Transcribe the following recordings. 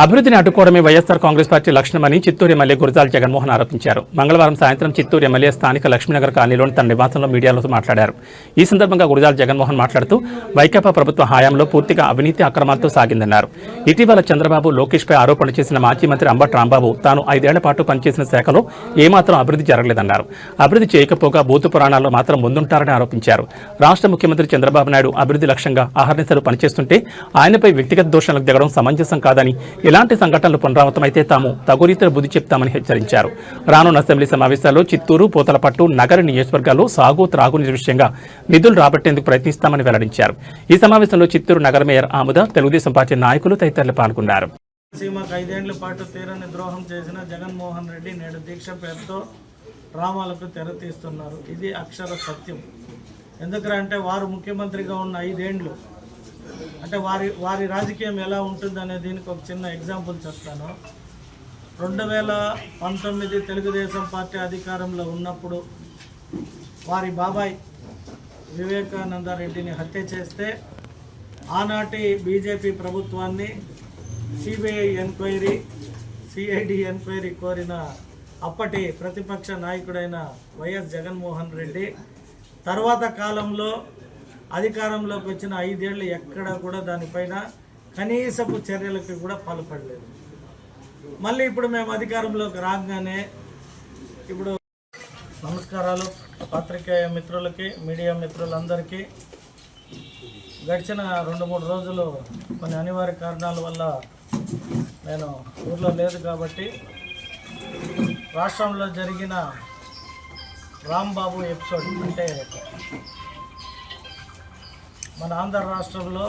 అభివృద్ధిని అడ్డుకోవడమే YSR Congress party లక్షణమని Chittoor MLA Gurazala Jaganmohan ఆరోపించారు. మంగళవారం సాయంత్రం చిత్తూరు ఎమ్మెల్యే స్థానిక లక్ష్మీనగర్ కాలనీలోని తన నివాసంలో మీడియాతో మాట్లాడారు. ఈ సందర్భంగా గురజాల జగన్మోహన్ మాట్లాడుతూ వైకాపా ప్రభుత్వ హయాంలో పూర్తిగా అవినీతి అక్రమాలతో సాగిందన్నారు. ఇటీవల చంద్రబాబు, లోకేష్పై ఆరోపణలు చేసిన మాజీ మంత్రి అంబటి రాంబాబు తాను 5 ఏళ్ల పాటు పనిచేసిన శాఖలో ఏమాత్రం అభివృద్ధి జరగలేదన్నారు. అభివృద్ధి చేయకపోగా బూతు పురాణాల్లో మాత్రం ముందుంటారని ఆరోపించారు. రాష్ట్ర ముఖ్యమంత్రి చంద్రబాబు నాయుడు అభివృద్ధి లక్ష్యంగా అహర్నిశలు పనిచేస్తుంటే ఆయనపై వ్యక్తిగత దోషాలకు దిగడం సమంజసం కాదని, ఇలాంటి సంఘటనలు పునరావృతమైతే తాము తగురీతర బుద్ధి చెప్తామని హెచ్చరించారు. రానున్న అసెంబ్లీ సమావేశాల్లో చిత్తూరు, పూతలపట్టు, నగర నియోజకవర్గాల్లో సాగు, త్రాగునీరు విషయంగా నిధులు రాబట్టేందుకు ప్రయత్నిస్తామని వెల్లడించారు. ఈ సమావేశంలో చిత్తూరు నగర మేయర్ ఆముద, తెలుగుదేశం పార్టీ నాయకులు తదితరులు పాల్గొన్నారు. సీమకు 5 ఏళ్ల పాటు తీరని ద్రోహం చేసిన జగన్మోహన్ రెడ్డి నేడు దీక్ష పేరుతో డ్రామాలకు తెరతీస్తున్నారు. ఇది అక్షర సత్యం. ఎందుకంటే వారు ముఖ్యమంత్రిగా ఉన్న 5 ఏళ్ళు అంటే వారి రాజకీయం ఎలా ఉంటుందనే దీనికి ఒక చిన్న ఎగ్జాంపుల్ చెప్తాను. 2019 తెలుగుదేశం పార్టీ అధికారంలో ఉన్నప్పుడు వారి బాబాయ్ వివేకానందరెడ్డిని హత్య చేస్తే ఆనాటి బీజేపీ ప్రభుత్వాన్ని సిఐడి ఎంక్వైరీ కోరిన అప్పటి ప్రతిపక్ష నాయకుడైన వైఎస్ జగన్మోహన్ రెడ్డి తర్వాత కాలంలో అధికారంలోకి వచ్చిన 5 ఏళ్ళు ఎక్కడ కూడా దానిపైన కనీసపు చర్యలకు కూడా పాల్పడలేదు. మళ్ళీ ఇప్పుడు మేము అధికారంలోకి రాగానే ఇప్పుడు నమస్కారాలు పత్రికేయ మిత్రులకి, మీడియా మిత్రులందరికీ. గడిచిన 2-3 రోజులు కొన్ని అనివార్య కారణాల వల్ల నేను ఊర్లో లేదు కాబట్టి రాష్ట్రంలో జరిగిన రాంబాబు ఎపిసోడ్ అంటే మన ఆంధ్ర రాష్ట్రంలో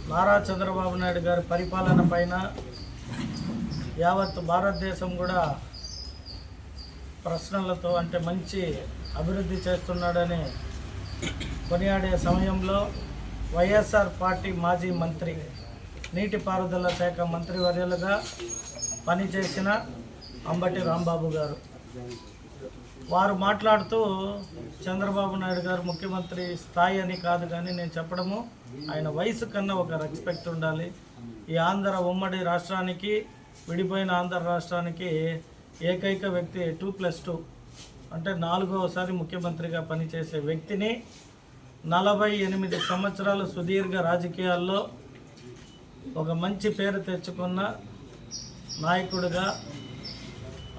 నారా చంద్రబాబు నాయుడు గారి పరిపాలన పైన యావత్ భారతదేశం కూడా ప్రశ్నలతో అంటే మంచి అభివృద్ధి చేస్తున్నాడని కొనియాడే సమయంలో వైఎస్ఆర్ పార్టీ మాజీ మంత్రి, నీటిపారుదల శాఖ మంత్రివర్యులుగా పనిచేసిన అంబటి రాంబాబు గారు వారు మాట్లాడుతూ చంద్రబాబు నాయుడు గారు ముఖ్యమంత్రి స్థాయి అని కాదు కానీ నేను చెప్పడము, ఆయన వయసు కన్నా ఒక రెస్పెక్ట్ ఉండాలి. ఈ ఆంధ్ర ఉమ్మడి రాష్ట్రానికి, విడిపోయిన ఆంధ్ర రాష్ట్రానికి ఏకైక వ్యక్తి 2+2 అంటే 4వసారి ముఖ్యమంత్రిగా పనిచేసే వ్యక్తిని 48 సంవత్సరాలు సుదీర్ఘ రాజకీయాల్లో ఒక మంచి పేరు తెచ్చుకున్న నాయకుడిగా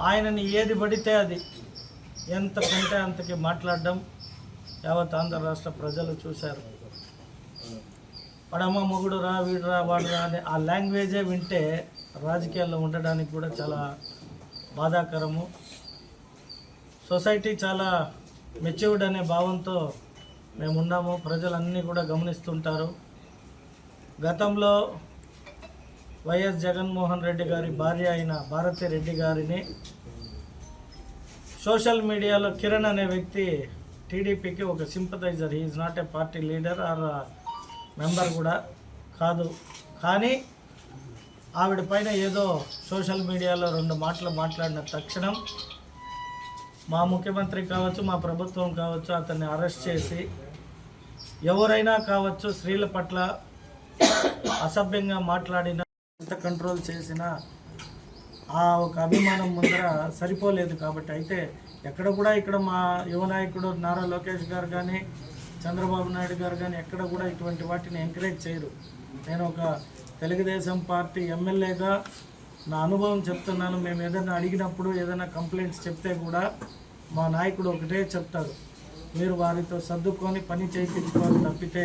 ఆయనని ఏది పడితే అది ఎంతకంటే అంతకి మాట్లాడడం యావత్ ఆంధ్ర రాష్ట్ర ప్రజలు చూశారు. పడమ మొగుడు రా, వీడురా, వాడురా అనే ఆ లాంగ్వేజే వింటే రాజకీయాల్లో ఉండడానికి కూడా చాలా బాధాకరము. సొసైటీ చాలా మెచ్యూర్డ్ అనే భావంతో మేమున్నాము. ప్రజలన్నీ కూడా గమనిస్తుంటారు. గతంలో వైఎస్ జగన్మోహన్ రెడ్డి గారి భార్య అయిన భారతి రెడ్డి గారిని సోషల్ మీడియాలో కిరణ్ అనే వ్యక్తి టీడీపీకి ఒక sympathiser, he is not a party leader or member కూడా కాదు, కానీ ఆవిడ పైన ఏదో సోషల్ మీడియాలో 2 మాటలు మాట్లాడిన తక్షణం మా ముఖ్యమంత్రి కావచ్చు, మా ప్రభుత్వం కావచ్చు అతన్ని అరెస్ట్ చేసి, ఎవరైనా కావచ్చు స్త్రీల పట్ల అసభ్యంగా మాట్లాడిన, ఎంత కంట్రోల్ చేసినా ఆ ఒక అభిమానం ముందర సరిపోలేదు. కాబట్టి అయితే ఎక్కడ కూడా ఇక్కడ మా యువ నాయకుడు నారా లోకేష్ గారు కానీ, చంద్రబాబు నాయుడు గారు కానీ ఎక్కడ కూడా ఇటువంటి వాటిని ఎంకరేజ్ చేయరు. నేను ఒక తెలుగుదేశం పార్టీ ఎమ్మెల్యేగా నా అనుభవం చెప్తున్నాను. మేము ఏదైనా అడిగినప్పుడు, ఏదైనా కంప్లైంట్స్ చెప్తే కూడా మా నాయకుడు ఒకటే చెప్తారు, మీరు వారితో సర్దుకొని పని చేయించుకోవాలి తప్పితే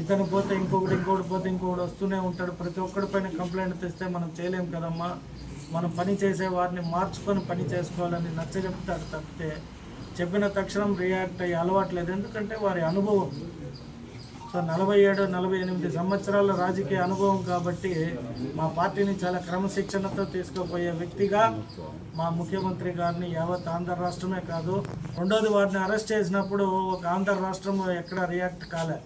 ఇతను పోతే ఇంకొకటి పోతే ఇంకొకటి వస్తూనే ఉంటాడు. ప్రతి ఒక్కడి పైన కంప్లైంట్ తెస్తే మనం చేయలేం కదమ్మా, మనం పని చేసే వారిని మార్చుకొని పని చేసుకోవాలని నచ్చజెప్తాడు తప్పితే చెప్పిన తక్షణం రియాక్ట్ అయ్యి అలవాట్లేదు. ఎందుకంటే వారి అనుభవం. సో 47-48 సంవత్సరాల రాజకీయ అనుభవం కాబట్టి మా పార్టీని చాలా క్రమశిక్షణతో తీసుకుపోయే వ్యక్తిగా మా ముఖ్యమంత్రి గారిని యావత్ ఆంధ్ర రాష్ట్రమే కాదు, రెండోది వారిని అరెస్ట్ చేసినప్పుడు ఒక ఆంధ్ర రాష్ట్రంలో ఎక్కడ రియాక్ట్ కాలే,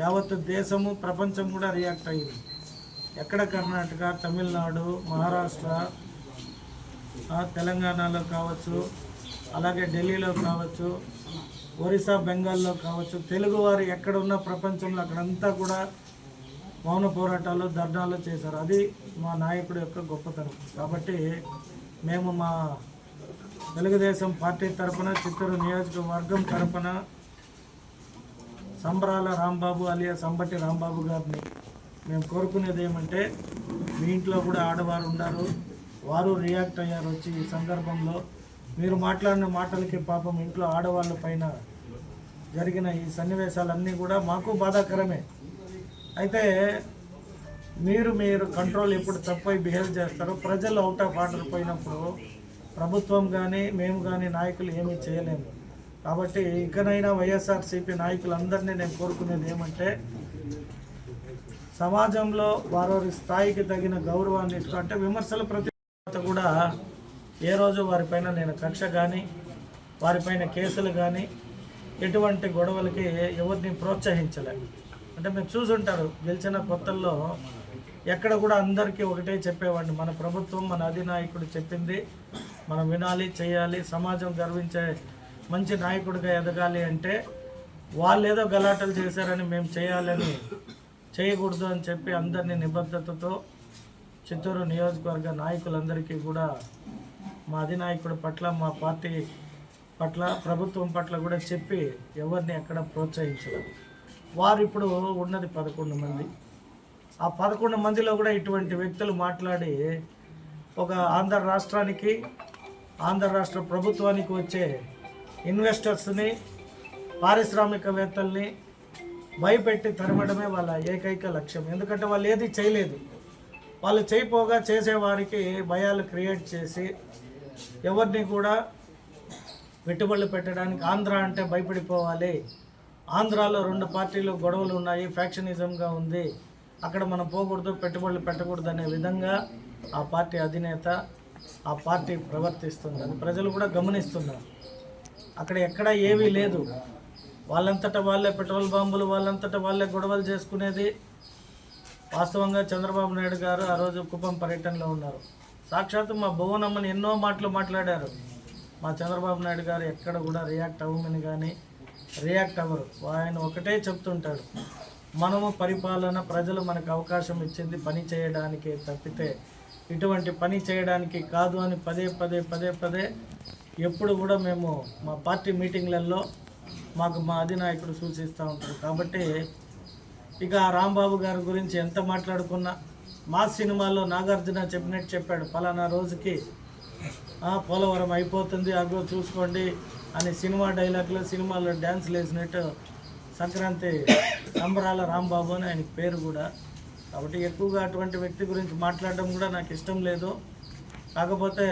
యావత్ దేశము ప్రపంచం కూడా రియాక్ట్ అయ్యింది. ఎక్కడ కర్ణాటక, తమిళనాడు, మహారాష్ట్ర, తెలంగాణలో కావచ్చు, అలాగే ఢిల్లీలో కావచ్చు, ఒరిస్సా, బెంగాల్లో కావచ్చు, తెలుగువారు ఎక్కడున్న ప్రపంచంలో అక్కడంతా కూడా మౌన పోరాటాలు ధర్నాలు చేశారు. అది మా నాయకుడి యొక్క గొప్పతనం. కాబట్టి మేము మా తెలుగుదేశం పార్టీ తరఫున చిత్తూరు నియోజకవర్గం తరఫున సంబరాల రాంబాబు అలియా సంబటి రాంబాబు గారిని మేము కోరుకునేది ఏమంటే, మీ ఇంట్లో కూడా ఆడవారు ఉన్నారు, వారు రియాక్ట్ అయ్యారు వచ్చి ఈ సందర్భంలో. మీరు మాట్లాడిన మాటలకి పాపం ఇంట్లో ఆడవాళ్ళ పైన జరిగిన ఈ సన్నివేశాలన్నీ కూడా మాకు బాధాకరమే. అయితే మీరు కంట్రోల్ ఎప్పుడు తప్పై బిహేవ్ చేస్తారో, ప్రజలు అవుట్ ఆఫ్ ఆర్డర్ పోయినప్పుడు ప్రభుత్వం కానీ మేము కానీ నాయకులు ఏమీ చేయలేము. కాబట్టి ఇకనైనా వైఎస్ఆర్సీపీ నాయకులందరినీ నేను కోరుకునేది ఏమంటే, సమాజంలో వారి స్థాయికి తగిన గౌరవాన్ని ఇస్తూ, అంటే విమర్శల ప్రతి కూడా ఏ రోజు వారిపైన నేను కక్ష కానీ వారిపైన కేసులు కానీ ఎటువంటి గొడవలకి ఎవరిని ప్రోత్సహించలేదు. అంటే మీరు చూసుంటారు, గెలిచిన కొత్తల్లో ఎక్కడ కూడా అందరికీ ఒకటే చెప్పేవాడిని, మన ప్రభుత్వం మన అధినాయకుడు చెప్పింది మనం వినాలి, చేయాలి, సమాజం గర్వించే మంచి నాయకుడిగా ఎదగాలి అంటే వాళ్ళు ఏదో గలాటలు చేశారని మేము చేయాలని చేయకూడదు అని చెప్పి అందరినీ నిబద్ధతతో చిత్తూరు నియోజకవర్గ నాయకులందరికీ కూడా మా అధినాయకుడి పట్ల, మా పార్టీ పట్ల, ప్రభుత్వం పట్ల కూడా చెప్పి ఎవరిని ఎక్కడ ప్రోత్సహించలేదు. వారు ఇప్పుడు ఉన్నది 11 మంది. ఆ 11 మందిలో కూడా ఇటువంటి వ్యక్తులు మాట్లాడి ఒక ఆంధ్ర రాష్ట్రానికి, ఆంధ్ర రాష్ట్ర ప్రభుత్వానికి వచ్చే ఇన్వెస్టర్స్ని, పారిశ్రామికవేత్తల్ని భయపెట్టి తరమడమే వాళ్ళ ఏకైక లక్ష్యం. ఎందుకంటే వాళ్ళు ఏది చేయలేదు. వాళ్ళు చేయపోగా చేసేవారికి భయాలు క్రియేట్ చేసి ఎవరిని కూడా పెట్టుబడులు పెట్టడానికి, ఆంధ్ర అంటే భయపడిపోవాలి, ఆంధ్రాలో 2 పార్టీలు గొడవలు ఉన్నాయి, ఫ్యాక్షనిజంగా ఉంది, అక్కడ మనం పోకూడదు, పెట్టుబడులు పెట్టకూడదు అనే విధంగా ఆ పార్టీ అధినేత, ఆ పార్టీ ప్రవర్తిస్తుంది. అది ప్రజలు కూడా గమనిస్తున్నారు. అక్కడ ఎక్కడ ఏమీ లేదు. వాళ్ళంతటా వాళ్ళే పెట్రోల్ బాంబులు, వాళ్ళంతటా వాళ్ళే గొడవలు చేసుకునేది. వాస్తవంగా చంద్రబాబు నాయుడు గారు ఆ రోజు కుప్పం పర్యటనలో ఉన్నారు. సాక్షాత్తు మా భువనమ్మని ఎన్నో మాటలు మాట్లాడారు. మా చంద్రబాబు నాయుడు గారు ఎక్కడ కూడా రియాక్ట్ అవ్వమని కానీ రియాక్ట్ అవ్వరు. ఆయన ఒకటే చెప్తుంటాడు, మనము పరిపాలన, ప్రజలు మనకు అవకాశం ఇచ్చింది పని చేయడానికి తప్పితే ఇటువంటి పని చేయడానికి కాదు అని పదే పదే ఎప్పుడు కూడా మేము మా పార్టీ మీటింగ్లలో మాకు మా అధినాయకుడు సూచిస్తూ ఉంటారు. కాబట్టి ఇక రాంబాబు గారి గురించి ఎంత మాట్లాడుకున్నా, మా సినిమాలో నాగార్జున చెప్పినట్టు చెప్పాడు, పలానా రోజుకి పోలవరం అయిపోతుంది, అగో చూసుకోండి అని సినిమా డైలాగ్లో, సినిమాలో డ్యాన్స్లు వేసినట్టు సంక్రాంతి సంబరాల రాంబాబు అని ఆయనకి పేరు కూడా. కాబట్టి ఎక్కువగా అటువంటి వ్యక్తి గురించి మాట్లాడడం కూడా నాకు ఇష్టం లేదు. కాకపోతే